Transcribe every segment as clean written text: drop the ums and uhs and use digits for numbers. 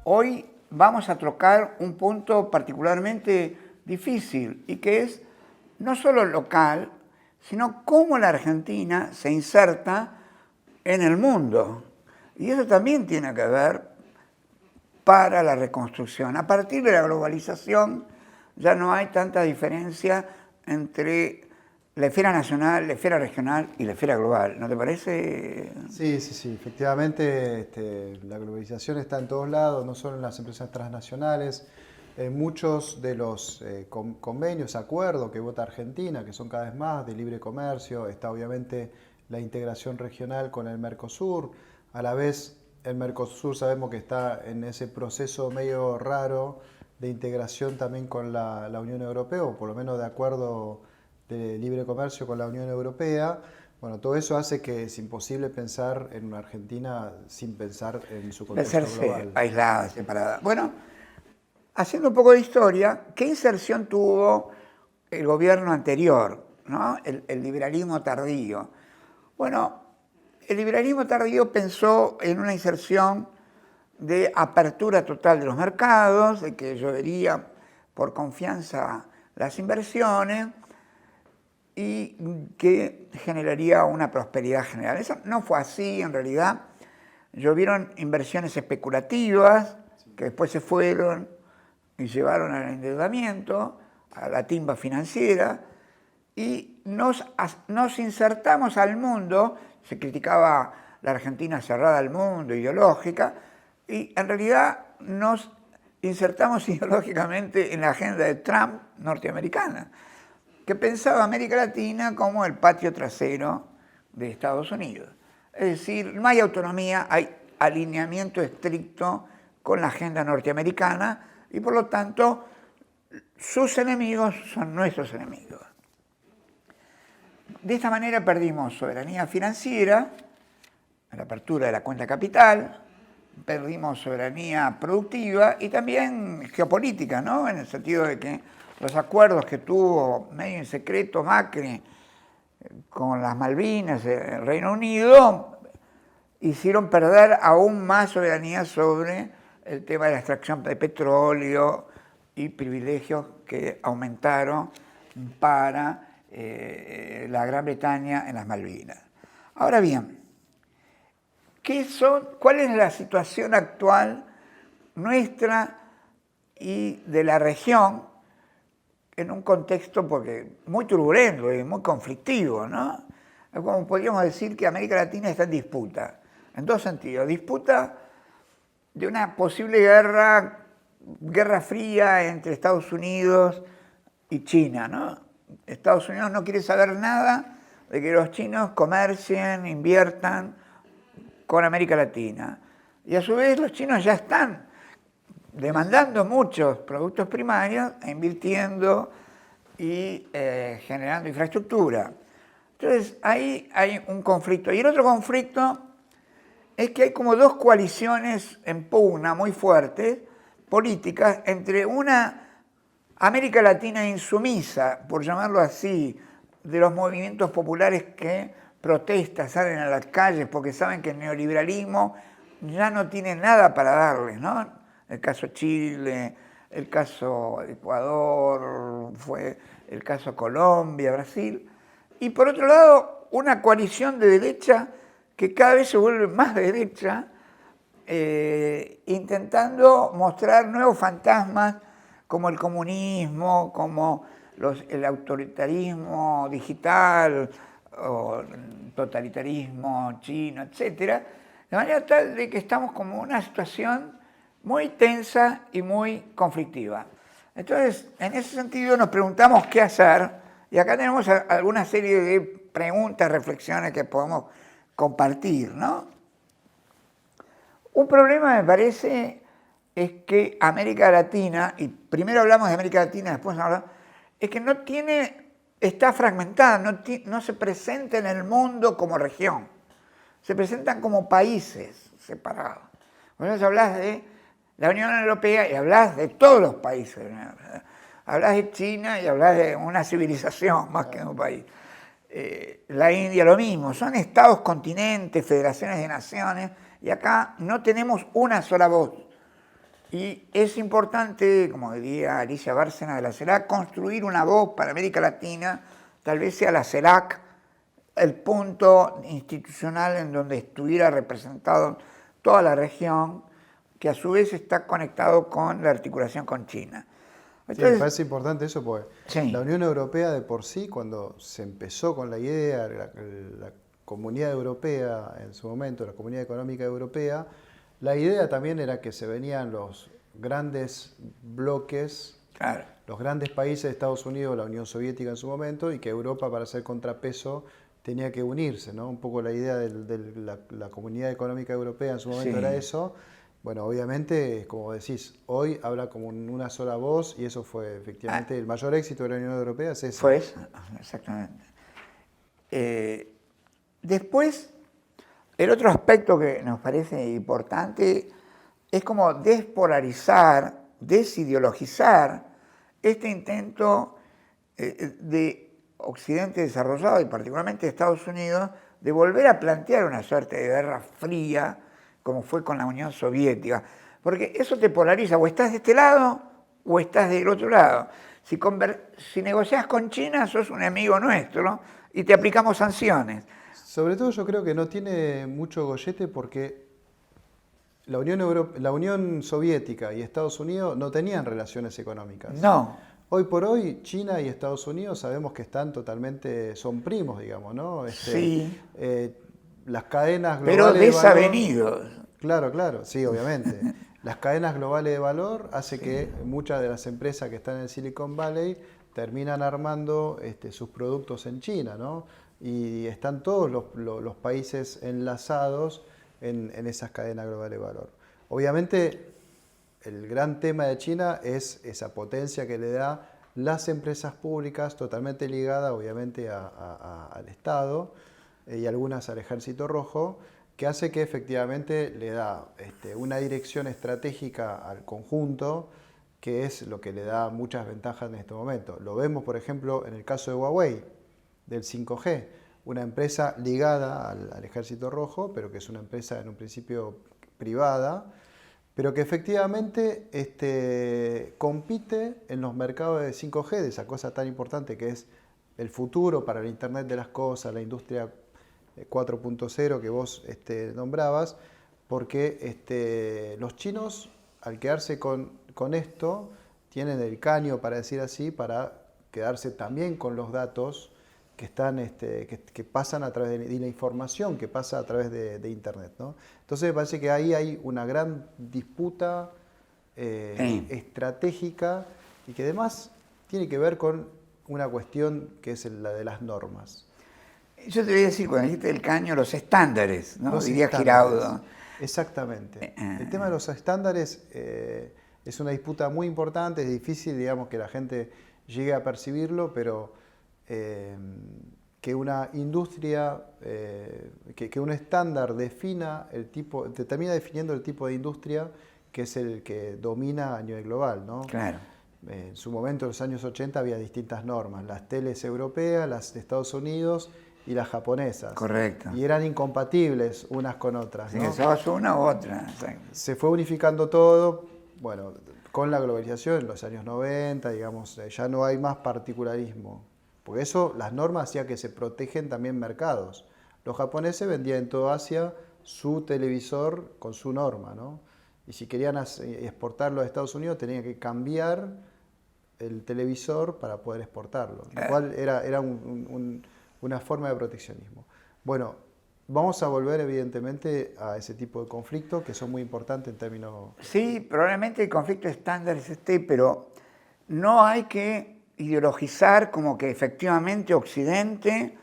hoy vamos a tocar un punto particularmente difícil y que es no solo local, sino cómo la Argentina se inserta en el mundo. Y eso también tiene que ver para la reconstrucción. A partir de la globalización ya no hay tanta diferencia entre la esfera nacional, la esfera regional y la esfera global. ¿No te parece? Sí, sí, sí. Efectivamente, la globalización está en todos lados, no solo en las empresas transnacionales. En muchos de los convenios, acuerdos que vota Argentina, que son cada vez más de libre comercio, está obviamente la integración regional con el Mercosur. A la vez, el Mercosur sabemos que está en ese proceso medio raro de integración también con la Unión Europea, o por lo menos de acuerdo de libre comercio con la Unión Europea. Bueno, todo eso hace que es imposible pensar en una Argentina sin pensar en su contexto global. Aislada, separada. Bueno, haciendo un poco de historia, ¿qué inserción tuvo el gobierno anterior, ¿no? El liberalismo tardío? Bueno, el liberalismo tardío pensó en una inserción de apertura total de los mercados, de que llovería por confianza las inversiones y que generaría una prosperidad general. Eso no fue así, en realidad. Llovieron inversiones especulativas que después se fueron y llevaron al endeudamiento, a la timba financiera, y nos insertamos al mundo. Se criticaba la Argentina cerrada al mundo, ideológica, y en realidad nos insertamos ideológicamente en la agenda de Trump norteamericana, que pensaba América Latina como el patio trasero de Estados Unidos. Es decir, no hay autonomía, hay alineamiento estricto con la agenda norteamericana y por lo tanto sus enemigos son nuestros enemigos. De esta manera perdimos soberanía financiera, la apertura de la cuenta capital, perdimos soberanía productiva y también geopolítica, ¿no? En el sentido de que los acuerdos que tuvo medio en secreto Macri con las Malvinas, el Reino Unido, hicieron perder aún más soberanía sobre el tema de la extracción de petróleo y privilegios que aumentaron para la Gran Bretaña en las Malvinas. Ahora bien, ¿cuál es la situación actual nuestra y de la región en un contexto muy turbulento y muy conflictivo, ¿no? Como podríamos decir que América Latina está en disputa, en dos sentidos. Disputa de una posible guerra fría entre Estados Unidos y China, ¿no? Estados Unidos no quiere saber nada de que los chinos comercien, inviertan con América Latina. Y a su vez los chinos ya están demandando muchos productos primarios e invirtiendo y generando infraestructura. Entonces, ahí hay un conflicto. Y el otro conflicto es que hay como dos coaliciones en pugna muy fuertes, políticas, entre una América Latina insumisa, por llamarlo así, de los movimientos populares que protestan, salen a las calles porque saben que el neoliberalismo ya no tiene nada para darles, ¿no? El caso Chile, el caso Ecuador, fue el caso Colombia, Brasil. Y por otro lado, una coalición de derecha que cada vez se vuelve más de derecha, intentando mostrar nuevos fantasmas como el comunismo, como el autoritarismo digital, o totalitarismo chino, etc. De manera tal de que estamos como en una situación muy tensa y muy conflictiva. Entonces, en ese sentido nos preguntamos qué hacer, y acá tenemos alguna serie de preguntas, reflexiones que podemos compartir, ¿no? Un problema, me parece, es que América Latina, y primero hablamos de América Latina, después hablamos, es que está fragmentada, no se presenta en el mundo como región, se presentan como países separados. Vos hablas de la Unión Europea y hablas de todos los países de la Unión Europea. Hablas de China y hablas de una civilización más que de un país. La India lo mismo, son estados, continentes, federaciones de naciones, y acá no tenemos una sola voz. Y es importante, como diría Alicia Bárcena de la CELAC, construir una voz para América Latina, tal vez sea la CELAC el punto institucional en donde estuviera representado toda la región, que a su vez está conectado con la articulación con China. Sí, me parece importante eso porque sí. la Unión Europea de por sí, cuando se empezó con la idea, la Comunidad Europea en su momento, la Comunidad Económica Europea, la idea también era que se venían los grandes bloques, Claro. los grandes países de Estados Unidos, la Unión Soviética en su momento, y que Europa, para hacer contrapeso, tenía que unirse, ¿no? Un poco la idea de la Comunidad Económica Europea en su momento Sí. era eso. Bueno, obviamente, como decís, hoy habla como una sola voz y eso fue efectivamente el mayor éxito de la Unión Europea, es ese. Fue eso, exactamente. Después, el otro aspecto que nos parece importante es como despolarizar, desideologizar este intento de Occidente desarrollado y particularmente de Estados Unidos de volver a plantear una suerte de guerra fría como fue con la Unión Soviética. Porque eso te polariza, o estás de este lado o estás del otro lado. Si negociás con China, sos un enemigo nuestro, ¿no? Y te aplicamos sanciones. Sobre todo yo creo que no tiene mucho gollete porque la Unión Soviética y Estados Unidos no tenían relaciones económicas. No. Hoy por hoy, China y Estados Unidos sabemos que son primos, digamos, ¿no? Sí. Las cadenas Pero globales de valor. desavenidos. Claro, sí, obviamente. Las cadenas globales de valor hace que muchas de las empresas que están en el Silicon Valley terminan armando sus productos en China, ¿no? Y están todos los países enlazados en esas cadenas globales de valor. Obviamente, el gran tema de China es esa potencia que le da las empresas públicas, totalmente ligada, obviamente, al Estado y algunas al Ejército Rojo, que hace que efectivamente le da una dirección estratégica al conjunto, que es lo que le da muchas ventajas en este momento. Lo vemos, por ejemplo, en el caso de Huawei, del 5G, una empresa ligada al Ejército Rojo, pero que es una empresa en un principio privada, pero que efectivamente compite en los mercados de 5G, de esa cosa tan importante que es el futuro para el Internet de las cosas, la industria 4.0 que vos nombrabas, porque los chinos, al quedarse con esto, tienen el caño, para decir así, para quedarse también con los datos que están que pasan a través de la información que pasa a través de Internet, ¿no? Entonces me parece que ahí hay una gran disputa estratégica y que además tiene que ver con una cuestión que es la de las normas. Yo te voy a decir, cuando dijiste el caño, los estándares, ¿no? Diría estándares. Giraudo. Exactamente. El tema de los estándares es una disputa muy importante, es difícil, digamos, que la gente llegue a percibirlo, pero que una industria, que un estándar termina definiendo el tipo de industria que es el que domina a nivel global, ¿no? Claro. En su momento, en los años 80, había distintas normas, las teles europeas, las de Estados Unidos y las japonesas. Correcto. Y eran incompatibles unas con otras, ¿no? Si usabas una u otra. Se fue unificando todo, bueno, con la globalización en los años 90, digamos, ya no hay más particularismo. Porque eso, las normas hacían que se protegen también mercados. Los japoneses vendían en toda Asia su televisor con su norma, ¿no? Y si querían exportarlo a Estados Unidos, tenían que cambiar el televisor para poder exportarlo. Lo cual era una forma de proteccionismo. Bueno, vamos a volver evidentemente a ese tipo de conflictos que son muy importantes en términos... Sí, probablemente el conflicto estándar es pero no hay que ideologizar como que efectivamente Occidente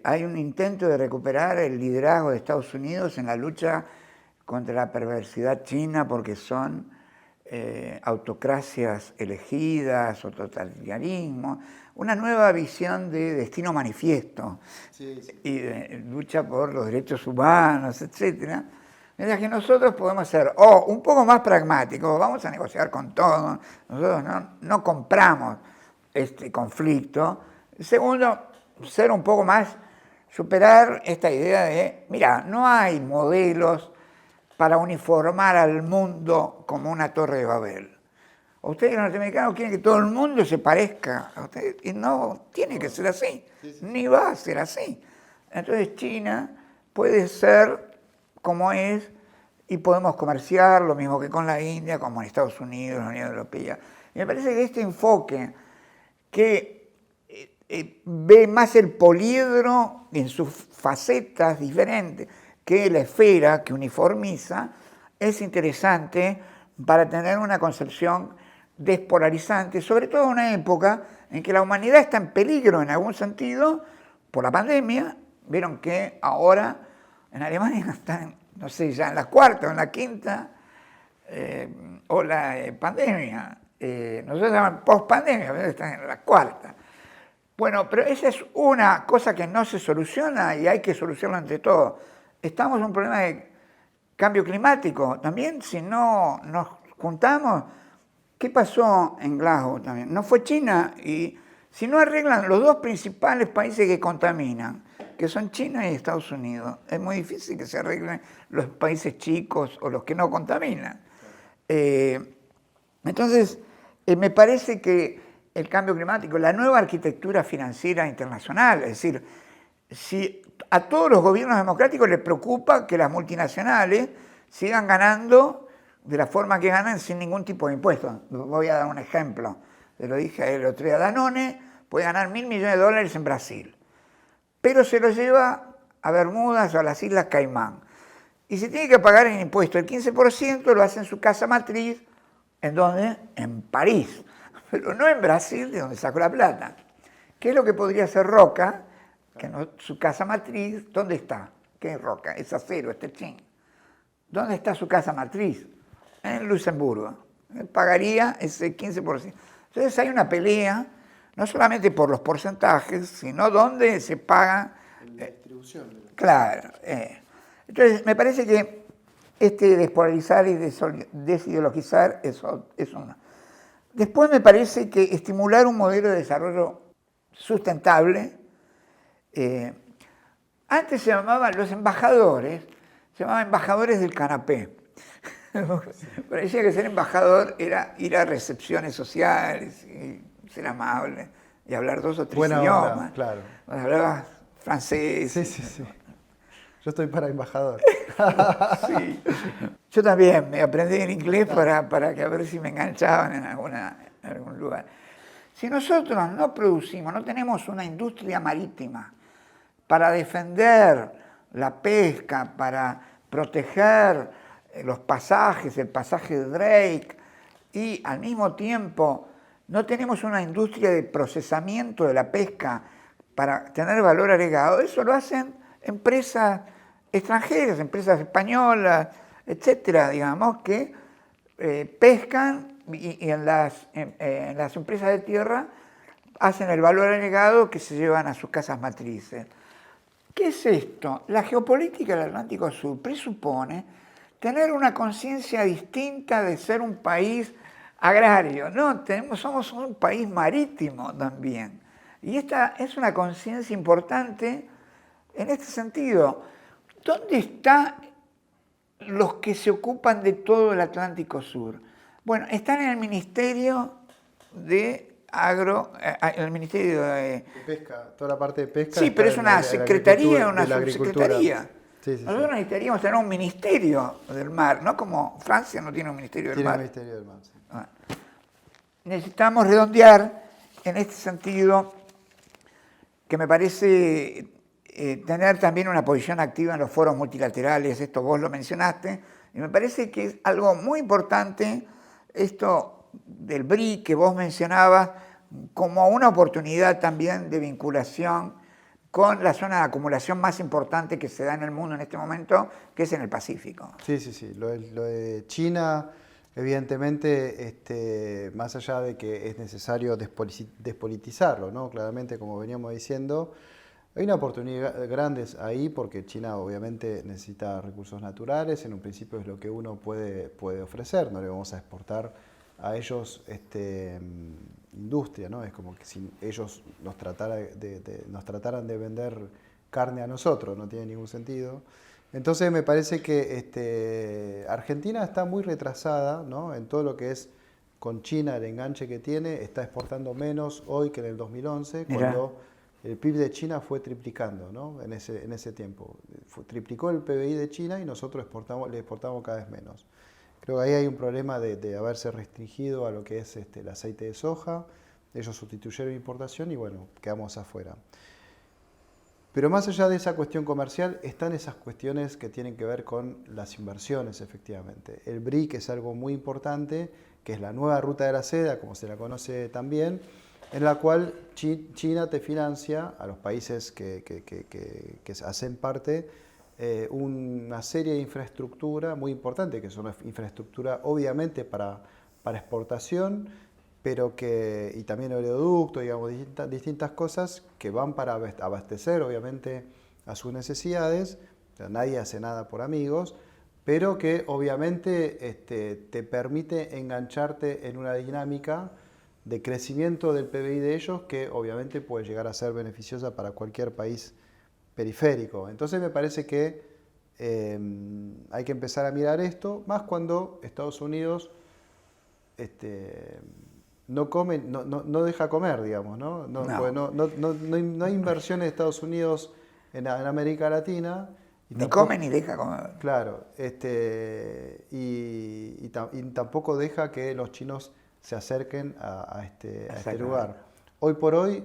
hay un intento de recuperar el liderazgo de Estados Unidos en la lucha contra la perversidad china porque son autocracias elegidas o totalitarismo, una nueva visión de destino manifiesto y de lucha por los derechos humanos, etc. Mientras que nosotros podemos ser un poco más pragmáticos, vamos a negociar con todos, nosotros no compramos este conflicto. Segundo, ser un poco más, superar esta idea de, mira, no hay modelos para uniformar al mundo como una torre de Babel. Ustedes los norteamericanos quieren que todo el mundo se parezca a ustedes y no tiene que ser así, ni va a ser así. Entonces China puede ser como es y podemos comerciar lo mismo que con la India, como en Estados Unidos, la Unión Europea. Y me parece que este enfoque que ve más el poliedro en sus facetas diferentes que la esfera que uniformiza, es interesante para tener una concepción despolarizante, sobre todo en una época en que la humanidad está en peligro en algún sentido por la pandemia. Vieron que ahora en Alemania están, no sé, ya en la cuarta o en la quinta ola de pandemia. Nosotros llamamos post-pandemia, pero están en la cuarta. Bueno, pero esa es una cosa que no se soluciona y hay que solucionarla entre todos. Estamos en un problema de cambio climático. También, si no nos juntamos, ¿qué pasó en Glasgow también? No fue China, y si no arreglan los dos principales países que contaminan, que son China y Estados Unidos, es muy difícil que se arreglen los países chicos o los que no contaminan. Entonces, me parece que el cambio climático, la nueva arquitectura financiera internacional, es decir, si a todos los gobiernos democráticos les preocupa que las multinacionales sigan ganando de la forma que ganan sin ningún tipo de impuestos. Voy a dar un ejemplo, te lo dije el otro día. Danone puede ganar $1.000 millones en Brasil, pero se lo lleva a Bermudas o a las Islas Caimán. Y si tiene que pagar el impuesto el 15%, lo hace en su casa matriz. ¿En dónde? En París, pero no en Brasil, de donde sacó la plata. ¿Qué es lo que podría hacer Roca? Que no, su casa matriz, ¿dónde está? ¿Qué es Roca? Es acero, es Techín. ¿Dónde está su casa matriz? En Luxemburgo. Él pagaría ese 15%. Entonces hay una pelea, no solamente por los porcentajes, sino dónde se paga. La distribución. Claro. Entonces me parece que despolarizar y desideologizar es una. Después me parece que estimular un modelo de desarrollo sustentable. Antes se llamaban los embajadores, se llamaban embajadores del canapé. Parecía que ser embajador era ir a recepciones sociales, y ser amable y hablar 2 o 3 Buena idiomas. onda, claro. Hablaba francés. Sí. Yo estoy para embajador. Sí. Yo también me aprendí el inglés para que a ver si me enganchaban en algún lugar. Si nosotros no producimos, no tenemos una industria marítima para defender la pesca, para proteger los pasajes, el pasaje de Drake, y al mismo tiempo no tenemos una industria de procesamiento de la pesca para tener valor agregado, eso lo hacen empresas extranjeras, empresas españolas, etcétera, digamos, que pescan y en las empresas de tierra hacen el valor agregado que se llevan a sus casas matrices. ¿Qué es esto? La geopolítica del Atlántico Sur presupone tener una conciencia distinta de ser un país agrario. No, somos un país marítimo también. Y esta es una conciencia importante en este sentido. ¿Dónde están los que se ocupan de todo el Atlántico Sur? Bueno, están en el Ministerio de el Ministerio de Pesca, toda la parte de pesca. Sí, pero es una secretaría, una subsecretaría. Sí. Nosotros necesitaríamos tener un ministerio del mar, no como Francia no tiene un ministerio del mar. Tiene un ministerio del mar, sí. Necesitamos redondear en este sentido que me parece tener también una posición activa en los foros multilaterales, esto vos lo mencionaste, y me parece que es algo muy importante esto del BRIC que vos mencionabas como una oportunidad también de vinculación con la zona de acumulación más importante que se da en el mundo en este momento, que es en el Pacífico. Sí. Lo de China, evidentemente, más allá de que es necesario despolitizarlo, ¿no? Claramente, como veníamos diciendo, hay una oportunidad grande ahí porque China obviamente necesita recursos naturales, en un principio es lo que uno puede ofrecer, no le vamos a exportar a ellos industria, ¿no? Es como que si ellos nos trataran de vender carne a nosotros, no tiene ningún sentido. Entonces me parece que Argentina está muy retrasada, ¿no?, en todo lo que es con China, el enganche que tiene, está exportando menos hoy que en el 2011, Mirá. cuando el PIB de China fue triplicando, ¿no?, en ese tiempo. Triplicó el PBI de China y nosotros le exportamos cada vez menos. Creo que ahí hay un problema de haberse restringido a lo que es el aceite de soja. Ellos sustituyeron importación y bueno, quedamos afuera. Pero más allá de esa cuestión comercial, están esas cuestiones que tienen que ver con las inversiones, efectivamente. El BRIC es algo muy importante, que es la nueva ruta de la seda, como se la conoce también, en la cual China te financia a los países que hacen parte una serie de infraestructura muy importante, que es una infraestructura obviamente para exportación, pero y también oleoducto, digamos, distintas cosas que van para abastecer obviamente a sus necesidades. O sea, nadie hace nada por amigos, pero que obviamente te permite engancharte en una dinámica de crecimiento del PBI de ellos que obviamente puede llegar a ser beneficiosa para cualquier país periférico. Entonces me parece que hay que empezar a mirar esto, más cuando Estados Unidos no deja comer, digamos, ¿no? Porque no hay inversiones de Estados Unidos en América Latina. Ni come ni deja comer. Claro, y tampoco deja que los chinos se acerquen a este lugar. Hoy por hoy,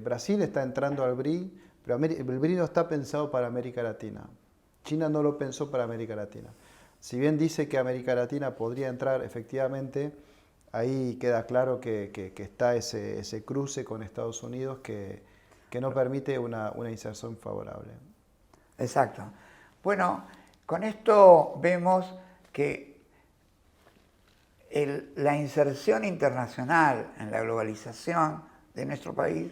Brasil está entrando al BRI, pero el BRI no está pensado para América Latina. China no lo pensó para América Latina. Si bien dice que América Latina podría entrar, efectivamente, ahí queda claro que está ese cruce con Estados Unidos que no permite una inserción favorable. Exacto. Bueno, con esto vemos que la inserción internacional en la globalización de nuestro país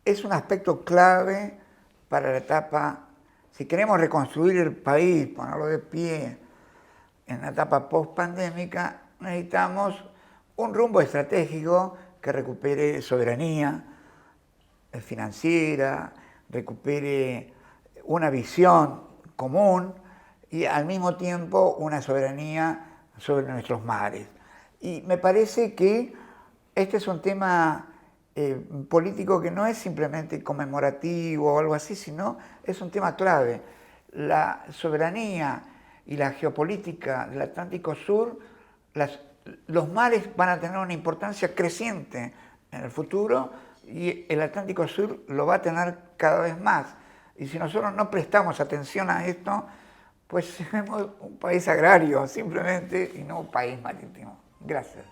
es un aspecto clave para la etapa, si queremos reconstruir el país, ponerlo de pie en la etapa post-pandémica, necesitamos un rumbo estratégico que recupere soberanía financiera, recupere una visión común y al mismo tiempo una soberanía sobre nuestros mares. Y me parece que este es un tema político que no es simplemente conmemorativo o algo así, sino es un tema clave. La soberanía y la geopolítica del Atlántico Sur, los mares van a tener una importancia creciente en el futuro y el Atlántico Sur lo va a tener cada vez más. Y si nosotros no prestamos atención a esto, pues seremos un país agrario simplemente y no un país marítimo. Gracias.